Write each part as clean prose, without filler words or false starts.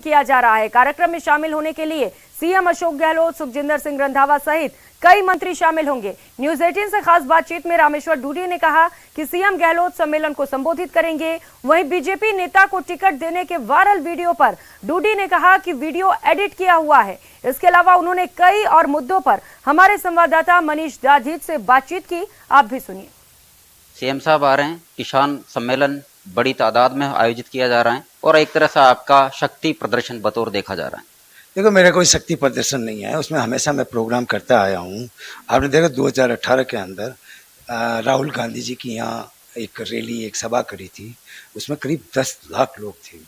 किया जा रहा है। कार्यक्रम में शामिल होने के लिए सीएम अशोक गहलोत, सुखजिंदर सिंह रंधावा सहित कई मंत्री शामिल होंगे। न्यूज 18 से खास बातचीत में रामेश्वर डूडी ने कहा कि सीएम गहलोत सम्मेलन को संबोधित करेंगे। वहीं बीजेपी नेता को टिकट देने के वायरल वीडियो पर डूडी ने कहा कि वीडियो एडिट किया हुआ है। इसके अलावा उन्होंने कई और मुद्दों पर हमारे संवाददाता मनीष दाधीच से बातचीत की। आप भी सुनिए। सीएम साहब आ रहे हैं, किसान सम्मेलन बड़ी तादाद में आयोजित किया जा रहा है और एक तरह से आपका शक्ति प्रदर्शन बतौर देखा जा रहा है। देखो, मेरा कोई शक्ति प्रदर्शन नहीं है, उसमें हमेशा मैं प्रोग्राम करता आया हूँ। आपने देखा 2018 के अंदर राहुल गांधी जी की यहाँ एक रैली, एक सभा करी थी, उसमें करीब 10 लाख लोग थे।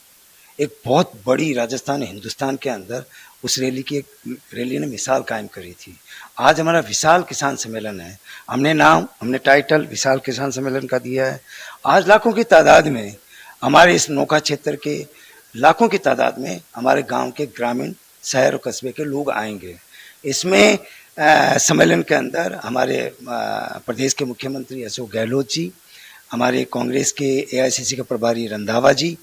एक बहुत बड़ी राजस्थान, हिंदुस्तान के अंदर उस रैली ने मिसाल कायम करी थी। आज हमारा विशाल किसान सम्मेलन है। हमने टाइटल विशाल किसान सम्मेलन का दिया है। आज लाखों की तादाद में हमारे इस नौका क्षेत्र के लाखों की तादाद में हमारे गांव के ग्रामीण, शहर और कस्बे के लोग आएंगे। इसमें सम्मेलन के अंदर हमारे प्रदेश के मुख्यमंत्री अशोक गहलोत जी, हमारे कांग्रेस के एआईसीसी के प्रभारी रंधावा जी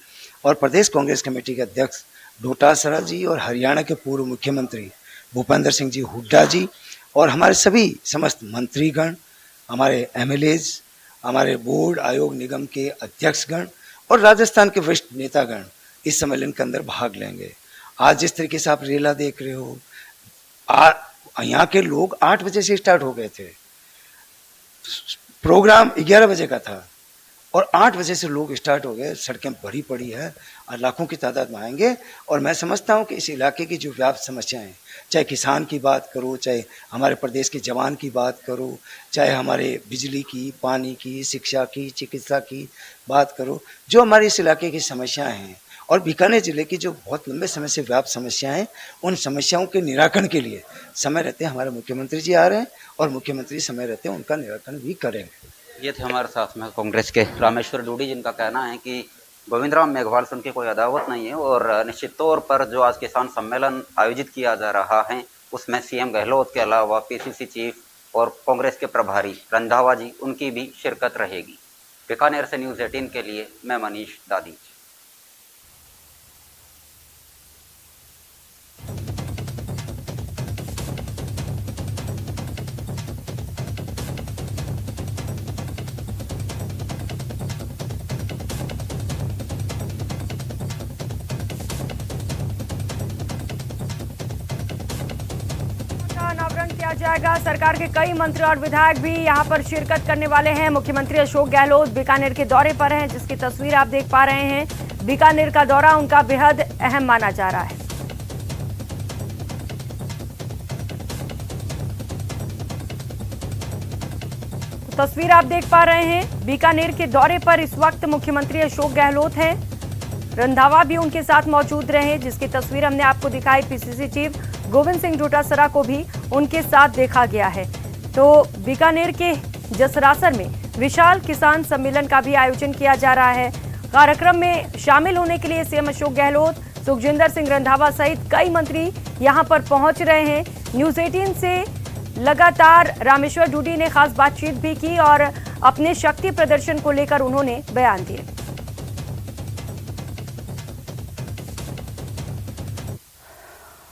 और प्रदेश कांग्रेस कमेटी के अध्यक्ष डोटासरा जी और हरियाणा के पूर्व मुख्यमंत्री भूपेंद्र सिंह जी हुड्डा जी और हमारे सभी समस्त मंत्रीगण, हमारे एमएलएज, हमारे बोर्ड, आयोग, निगम के अध्यक्षगण और राजस्थान के वरिष्ठ नेतागण इस सम्मेलन के अंदर भाग लेंगे। आज जिस तरीके से आप रेला देख रहे हो, यहाँ के लोग 8 बजे से स्टार्ट हो गए थे। प्रोग्राम 11 बजे का था और 8 बजे से लोग स्टार्ट हो गए। सड़कें भरी पड़ी है और लाखों की तादाद में आएंगे। और मैं समझता हूँ कि इस इलाके की जो व्यापक समस्याएं, चाहे किसान की बात करो, चाहे हमारे प्रदेश के जवान की बात करो, चाहे हमारे बिजली की, पानी की, शिक्षा की, चिकित्सा की बात करो, जो हमारे इस इलाके की समस्याएं हैं और बीकानेर जिले की जो बहुत लंबे समय से व्याप्त समस्याएं हैं, उन समस्याओं के निराकरण के लिए समय रहते हमारे मुख्यमंत्री जी आ रहे हैं और मुख्यमंत्री समय रहते उनका निराकरण भी करेंगे। ये थे हमारे साथ में कांग्रेस के रामेश्वर डूडी, जिनका कहना है कि गोविंद राम मेघवाल से उनकी कोई अदावत नहीं है और निश्चित तौर पर जो आज किसान सम्मेलन आयोजित किया जा रहा है उसमें सीएम गहलोत के अलावा पीसीसी चीफ और कांग्रेस के प्रभारी रंधावा जी, उनकी भी शिरकत रहेगी। बीकानेर से न्यूज 18 के लिए मैं मनीष दाधीच। अनावरण किया जाएगा। सरकार के कई मंत्री और विधायक भी यहां पर शिरकत करने वाले हैं। मुख्यमंत्री अशोक गहलोत बीकानेर के दौरे पर हैं, जिसकी तस्वीर आप देख पा रहे हैं। बीकानेर का दौरा उनका बेहद अहम माना जा रहा है। तो तस्वीर आप देख पा रहे हैं, बीकानेर के दौरे पर इस वक्त मुख्यमंत्री अशोक गहलोत हैं। रंधावा भी उनके साथ मौजूद रहे, जिसकी तस्वीर हमने आपको दिखाई। पीसीसी चीफ गोविंद सिंह डोटासरा को भी उनके साथ देखा गया है। तो बीकानेर के जसरासर में विशाल किसान सम्मेलन का भी आयोजन किया जा रहा है। कार्यक्रम में शामिल होने के लिए सीएम अशोक गहलोत, सुखजिंदर सिंह रंधावा सहित कई मंत्री यहां पर पहुंच रहे हैं। न्यूज 18 से लगातार रामेश्वर डूडी ने खास बातचीत भी की और अपने शक्ति प्रदर्शन को लेकर उन्होंने बयान दिए।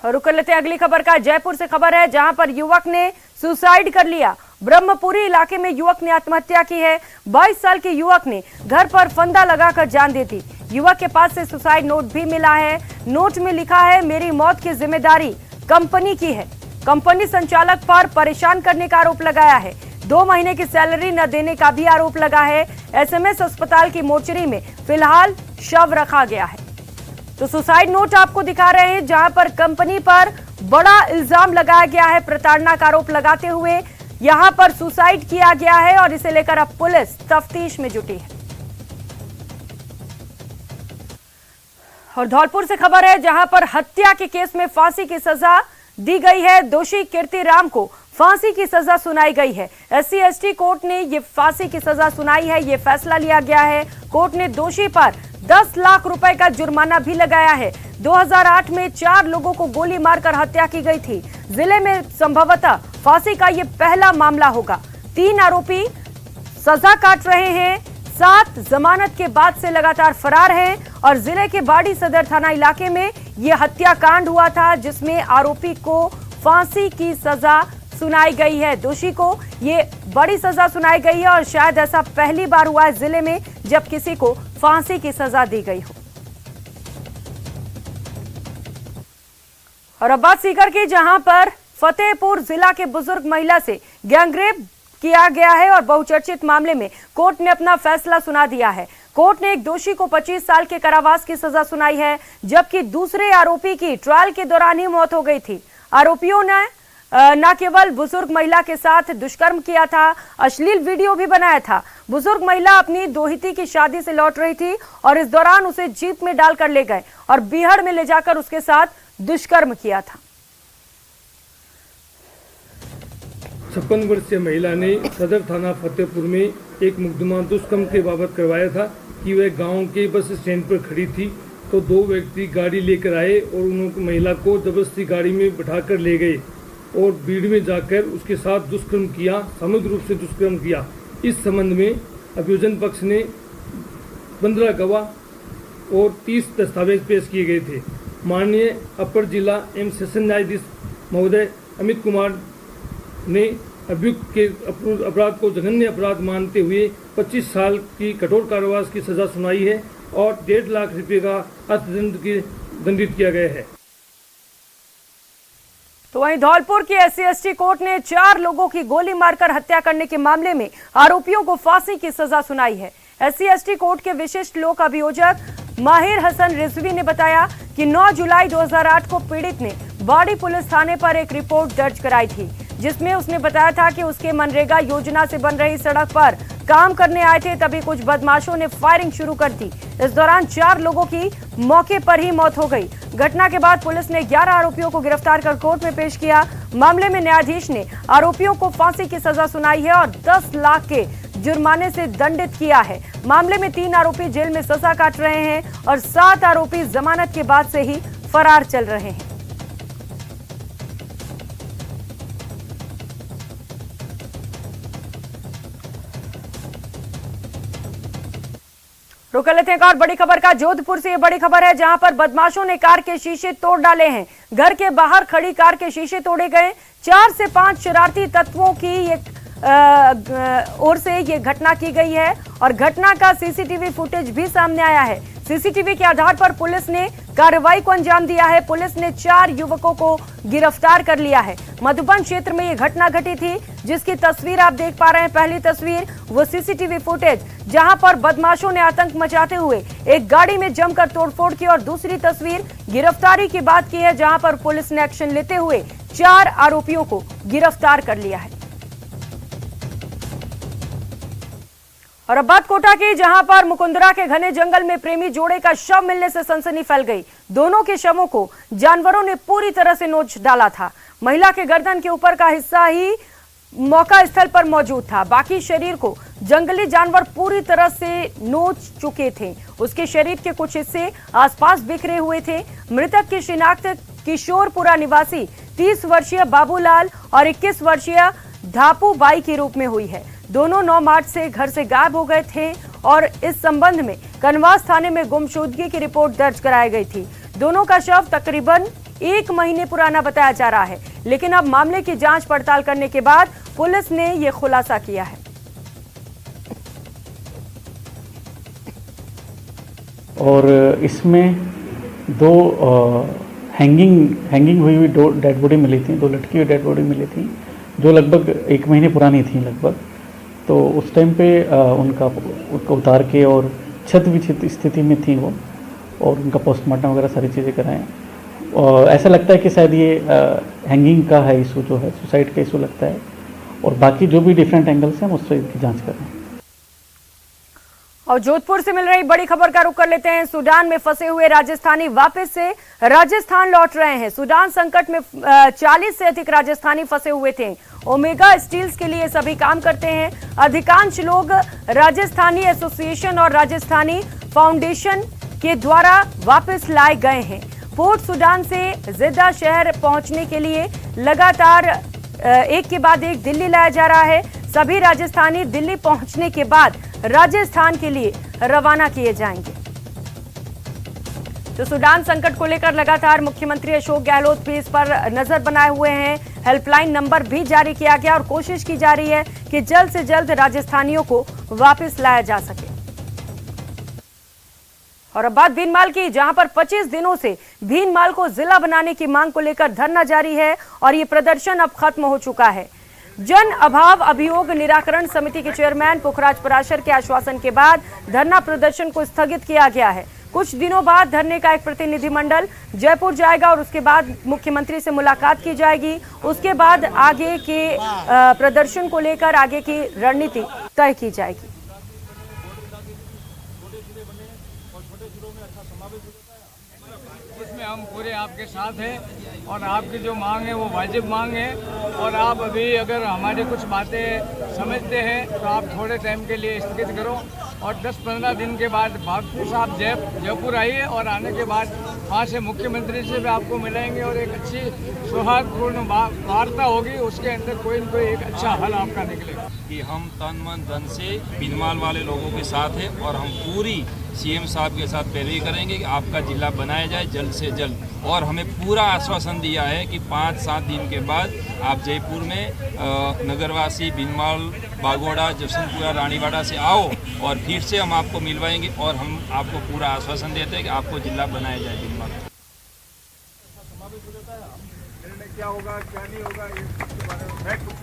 रुक लेते हैं अगली खबर का। जयपुर से खबर है, जहां पर युवक ने सुसाइड कर लिया। ब्रह्मपुरी इलाके में युवक ने आत्महत्या की है। 22 साल के युवक ने घर पर फंदा लगाकर जान दे दी। युवक के पास से सुसाइड नोट भी मिला है। नोट में लिखा है, मेरी मौत की जिम्मेदारी कंपनी की है। कंपनी संचालक पर परेशान करने का आरोप लगाया है। 2 महीने की सैलरी न देने का भी आरोप लगा है। एसएमएस अस्पताल की मोर्चरी में फिलहाल शव रखा गया है। तो सुसाइड नोट आपको दिखा रहे हैं, जहां पर कंपनी पर बड़ा इल्जाम लगाया गया है। प्रताड़ना का आरोप लगाते हुए यहां पर सुसाइड किया गया है और इसे लेकर अब पुलिस तफ्तीश में जुटी है। और धौलपुर से खबर है, जहां पर हत्या के केस में फांसी की सजा दी गई है। दोषी कीर्ति राम को फांसी की सजा सुनाई गई है। SC/ST कोर्ट ने ये फांसी की सजा सुनाई है। ये फैसला लिया गया है। कोर्ट ने दोषी पर 10 लाख रुपए का जुर्माना भी लगाया है। 2008 में 4 लोगों को गोली मारकर हत्या की गई थी। जिले में संभवतः फांसी का ये पहला मामला होगा। 3 आरोपी सजा काट रहे हैं। 7 जमानत के बाद से लगातार फरार हैं और जिले के बाड़ी सदर थाना इलाके में ये हत्याकांड हुआ था जिसमें आरोपी को फांसी की सजा सुनाई गई है। दोषी को ये बड़ी सजा सुनाई गई है और शायद ऐसा पहली बार हुआ है जिले में जब किसी को फांसी की सजा दी गई हो। और अब बात सीकर की, जहां पर फतेहपुर जिला के बुजुर्ग महिला से गैंगरेप किया गया है और बहुचर्चित मामले में कोर्ट ने अपना फैसला सुना दिया है। कोर्ट ने एक दोषी को 25 साल के कारावास की सजा सुनाई है, जबकि दूसरे आरोपी की ट्रायल के दौरान ही मौत हो गई थी। आरोपियों ने न केवल बुजुर्ग महिला के साथ दुष्कर्म किया था, अश्लील वीडियो भी बनाया था। बुजुर्ग महिला अपनी दोहिती की शादी से लौट रही थी और इस दौरान उसे जीप में डालकर ले गए और बीहड़ में ले जाकर उसके साथ दुष्कर्म किया था। 56 वर्षीय महिला ने सदर थाना फतेहपुर में एक मुकदमा दुष्कर्म के बाबत करवाया था कि वह गांव के बस स्टैंड पर खड़ी थी तो दो व्यक्ति गाड़ी लेकर आए और उन्होंने महिला को जबरदस्ती गाड़ी में बिठाकर ले गए और भीड़ में जाकर उसके साथ दुष्कर्म किया, सामूहिक रूप से दुष्कर्म किया। इस संबंध में अभियोजन पक्ष ने 15 गवाह और 30 दस्तावेज पेश किए गए थे। माननीय अपर जिला एवं सेशन न्यायाधीश महोदय अमित कुमार ने अभियुक्त के अपराध को जघन्य अपराध मानते हुए 25 साल की कठोर कारावास की सजा सुनाई है और 1.5 लाख रुपए का अर्थदंड दंडित किया गया है। तो वहीं धौलपुर की SC/ST कोर्ट ने 4 लोगों की गोली मारकर हत्या करने के मामले में आरोपियों को फांसी की सजा सुनाई है। SC/ST कोर्ट के विशिष्ट लोक अभियोजक माहिर हसन रिजवी ने बताया कि 9 जुलाई 2008 को पीड़ित ने बाड़ी पुलिस थाने पर एक रिपोर्ट दर्ज कराई थी, जिसमें उसने बताया था कि उसके मनरेगा योजना से बन रही सड़क पर काम करने आए थे, तभी कुछ बदमाशों ने फायरिंग शुरू कर दी। इस दौरान 4 लोगों की मौके पर ही मौत हो गई। घटना के बाद पुलिस ने 11 आरोपियों को गिरफ्तार कर कोर्ट में पेश किया। मामले में न्यायाधीश ने आरोपियों को फांसी की सजा सुनाई है और 10 लाख के जुर्माने से दंडित किया है। मामले में 3 आरोपी जेल में सजा काट रहे हैं और 7 आरोपी जमानत के बाद से ही फरार चल रहे हैं। रुक लेते हैं एक और बड़ी खबर का। जोधपुर से ये बड़ी खबर है, जहां पर बदमाशों ने कार के शीशे तोड़ डाले हैं। घर के बाहर खड़ी कार के शीशे तोड़े गए। 4 से 5 शरारती तत्वों की ओर से ये घटना की गई है और घटना का सीसीटीवी फुटेज भी सामने आया है। सीसीटीवी के आधार पर पुलिस ने कार्रवाई को अंजाम दिया है। पुलिस ने 4 युवकों को गिरफ्तार कर लिया है। मधुबन क्षेत्र में ये घटना घटी थी, जिसकी तस्वीर आप देख पा रहे हैं। पहली तस्वीर वो सीसीटीवी फुटेज जहां पर बदमाशों ने आतंक मचाते हुए एक गाड़ी में जमकर तोड़फोड़ की, और दूसरी तस्वीर गिरफ्तारी की बात की है, जहां पर पुलिस ने एक्शन लेते हुए 4 आरोपियों को गिरफ्तार कर लिया है। और अब बात कोटा की, जहां पर मुकुंदरा के घने जंगल में प्रेमी जोड़े का शव मिलने से सनसनी फैल गई। दोनों के शवों को जानवरों ने पूरी तरह से नोच डाला था। महिला के गर्दन के ऊपर का हिस्सा ही मौका स्थल पर मौजूद था, बाकी शरीर को जंगली जानवर पूरी तरह से नोच चुके थे। उसके शरीर के कुछ हिस्से आसपास बिखरे हुए थे। मृतक की शिनाख्त किशोरपुरा निवासी 30 वर्षीय बाबूलाल और 21 वर्षीय धापू बाई के रूप में हुई है। दोनों 9 मार्च से घर से गायब हो गए थे और इस संबंध में कनवास थाने में गुमशुदगी की रिपोर्ट दर्ज कराई गई थी। दोनों का शव तकरीबन 1 महीने पुराना बताया जा रहा है, लेकिन अब मामले की जांच पड़ताल करने के बाद पुलिस ने यह खुलासा किया है। और इसमें 2 हैंगिंग हुई हुई डेड बॉडी मिली थी, 2 लटकी हुई डेड बॉडी मिली थी, जो लगभग 1 महीने पुरानी थी लगभग। तो उस टाइम पे उनका उतार के और छत विक्षत स्थिति में थी वो, और उनका पोस्टमार्टम वगैरह सारी चीज़ें कराएं। और ऐसा लगता है कि शायद ये हैंगिंग का है इशू, जो है सुसाइड का इशू लगता है, और बाकी जो भी डिफरेंट एंगल्स हैं हम उससे इसकी जांच कर रहे हैं। और जोधपुर से मिल रही बड़ी खबर का रुख कर लेते हैं। सूडान में फंसे हुए राजस्थानी वापस से राजस्थान लौट रहे हैं। सूडान संकट में 40 से अधिक राजस्थानी फंसे हुए थे। ओमेगा स्टील्स के लिए सभी काम करते हैं। अधिकांश लोग राजस्थानी एसोसिएशन और राजस्थानी फाउंडेशन के द्वारा वापस लाए गए हैं। पोर्ट सूडान से जिद्दा शहर पहुंचने के लिए लगातार एक के बाद एक दिल्ली लाया जा रहा है। सभी राजस्थानी दिल्ली पहुंचने के बाद राजस्थान के लिए रवाना किए जाएंगे। तो सूडान संकट को लेकर लगातार मुख्यमंत्री अशोक गहलोत भी इस पर नजर बनाए हुए हैं। हेल्पलाइन नंबर भी जारी किया गया और कोशिश की जा रही है कि जल्द से जल्द राजस्थानियों को वापस लाया जा सके। और अब बात भीनमाल की, जहां पर 25 दिनों से भीनमाल को जिला बनाने की मांग को लेकर धरना जारी है और ये प्रदर्शन अब खत्म हो चुका है। जन अभाव अभियोग निराकरण समिति के चेयरमैन पुखराज पराशर के आश्वासन के बाद धरना प्रदर्शन को स्थगित किया गया है। कुछ दिनों बाद धरने का एक प्रतिनिधिमंडल जयपुर जाएगा और उसके बाद मुख्यमंत्री से मुलाकात की जाएगी। उसके बाद आगे के प्रदर्शन को लेकर आगे की रणनीति तय की जाएगी। इसमें हम पूरे आपके साथ हैं और आपकी जो मांग है वो वाजिब मांग है। और आप अभी अगर हमारी कुछ बातें समझते हैं तो आप थोड़े टाइम के लिए स्थगित करो और 10-15 दिन के बाद वापस आप जयपुर आइए और आने के बाद वहाँ से मुख्यमंत्री से भी आपको मिलाएंगे और एक अच्छी सौहार्दपूर्ण वार्ता होगी। उसके अंदर कोई न कोई एक अच्छा हल आपका निकलेगा। कि हम तन मन धन से भीनमाल वाले लोगों के साथ हैं और हम पूरी सीएम साहब के साथ पैरवी करेंगे कि आपका जिला बनाया जाए जल्द से जल्द। और हमें पूरा आश्वासन दिया है कि 5-7 दिन के बाद आप जयपुर में नगरवासी भीनमाल, बागोड़ा, जसवंतपुरा, रानीवाड़ा से आओ और फिर से हम आपको मिलवाएंगे। और हम आपको पूरा आश्वासन देते हैं कि आपको जिला बनाया जाए भीनमाल। क्या होगा क्या नहीं होगा इसके बारे में मैं कुछ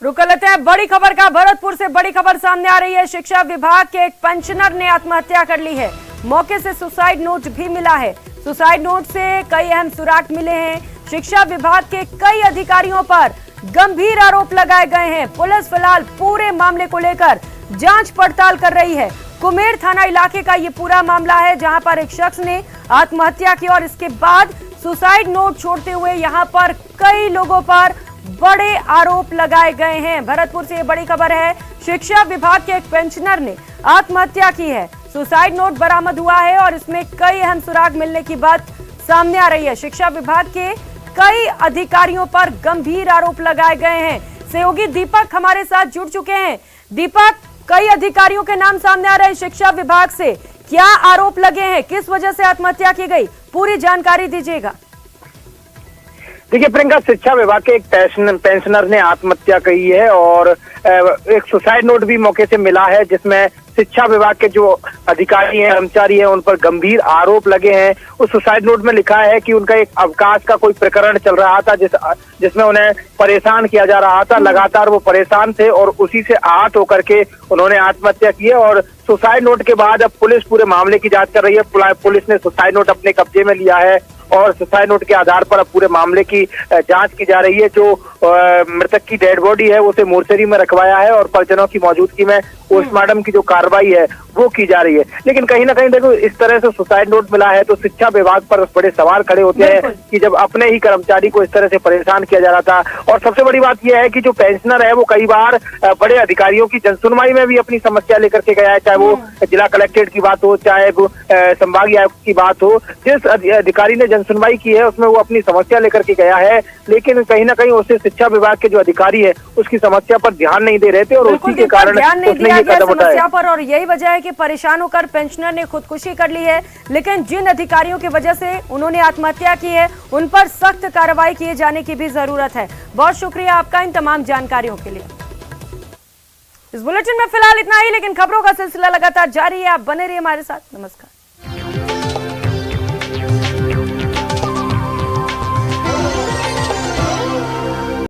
रुक लेते हैं बड़ी खबर का। भरतपुर से बड़ी खबर सामने आ रही है। शिक्षा विभाग के एक पेंशनर ने आत्महत्या कर ली है। मौके से सुसाइड नोट भी मिला है। सुसाइड नोट से कई अहम सुराग मिले हैं। शिक्षा विभाग के कई अधिकारियों पर गंभीर आरोप लगाए गए हैं। पुलिस फिलहाल पूरे मामले को लेकर जांच पड़ताल कर रही है। कुमेर थाना इलाके का ये पूरा मामला है, जहां पर एक शख्स ने आत्महत्या की और इसके बाद सुसाइड नोट छोड़ते हुए यहां पर कई लोगों पर बड़े आरोप लगाए गए हैं। भरतपुर से ये बड़ी खबर है। शिक्षा विभाग के एक पेंशनर ने आत्महत्या की है। सुसाइड नोट बरामद हुआ है और इसमें कई अहम सुराग मिलने की बात सामने आ रही है। शिक्षा विभाग के कई अधिकारियों पर गंभीर आरोप लगाए गए हैं। सहयोगी दीपक हमारे साथ जुड़ चुके हैं। दीपक, कई अधिकारियों के नाम सामने आ रहे हैं शिक्षा विभाग से, क्या आरोप लगे हैं, किस वजह से आत्महत्या की गई, पूरी जानकारी दीजिएगा। देखिए प्रियंका, शिक्षा विभाग के एक पेंशनर ने आत्महत्या की है और एक सुसाइड नोट भी मौके से मिला है, जिसमें शिक्षा विभाग के जो अधिकारी हैं, कर्मचारी हैं, उन पर गंभीर आरोप लगे हैं। उस सुसाइड नोट में लिखा है कि उनका एक अवकाश का कोई प्रकरण चल रहा था जिसमें उन्हें परेशान किया जा रहा था। लगातार वो परेशान थे और उसी से आहत होकर के उन्होंने आत्महत्या की है। और सुसाइड नोट के बाद अब पुलिस पूरे मामले की जांच कर रही है। पुलिस ने सुसाइड नोट अपने कब्जे में लिया है और सुसाइड नोट के आधार पर अब पूरे मामले की जांच की जा रही है। जो मृतक की डेड बॉडी है उसे मोर्चरी में रखवाया है और परिजनों की मौजूदगी में पोस्टमार्टम की जो कार्रवाई है वो की जा रही है। लेकिन कहीं ना कहीं देखो, इस तरह से सुसाइड नोट मिला है तो शिक्षा विभाग पर बड़े सवाल खड़े होते हैं कि जब अपने ही कर्मचारी को इस तरह से परेशान किया जा रहा था। और सबसे बड़ी बात यह है कि जो पेंशनर है वो कई बार बड़े अधिकारियों की जनसुनवाई में भी अपनी समस्या लेकर के गया है, चाहे वो जिला कलेक्ट्रेट की बात हो, चाहे वो संभागीय आयुक्त की बात हो। जिस अधिकारी ने जनसुनवाई की है उसमें वो अपनी समस्या लेकर के गया है, लेकिन कहीं ना कहीं उससे शिक्षा विभाग के जो अधिकारी है उसकी समस्या पर ध्यान नहीं दे रहे थे और उसी के कारण उसने ये कदम उठाया पर। और यही वजह है कि परेशान होकर पेंशनर ने खुदकुशी कर ली है। लेकिन जिन अधिकारियों की वजह से उन्होंने आत्महत्या की है उन पर सख्त कार्रवाई किए जाने की भी जरूरत है। बहुत शुक्रिया आपका इन तमाम जानकारियों के लिए। इस बुलेटिन में फिलहाल इतना ही, लेकिन खबरों का सिलसिला लगातार जारी है। आप बने रहिए हमारे साथ। नमस्कार।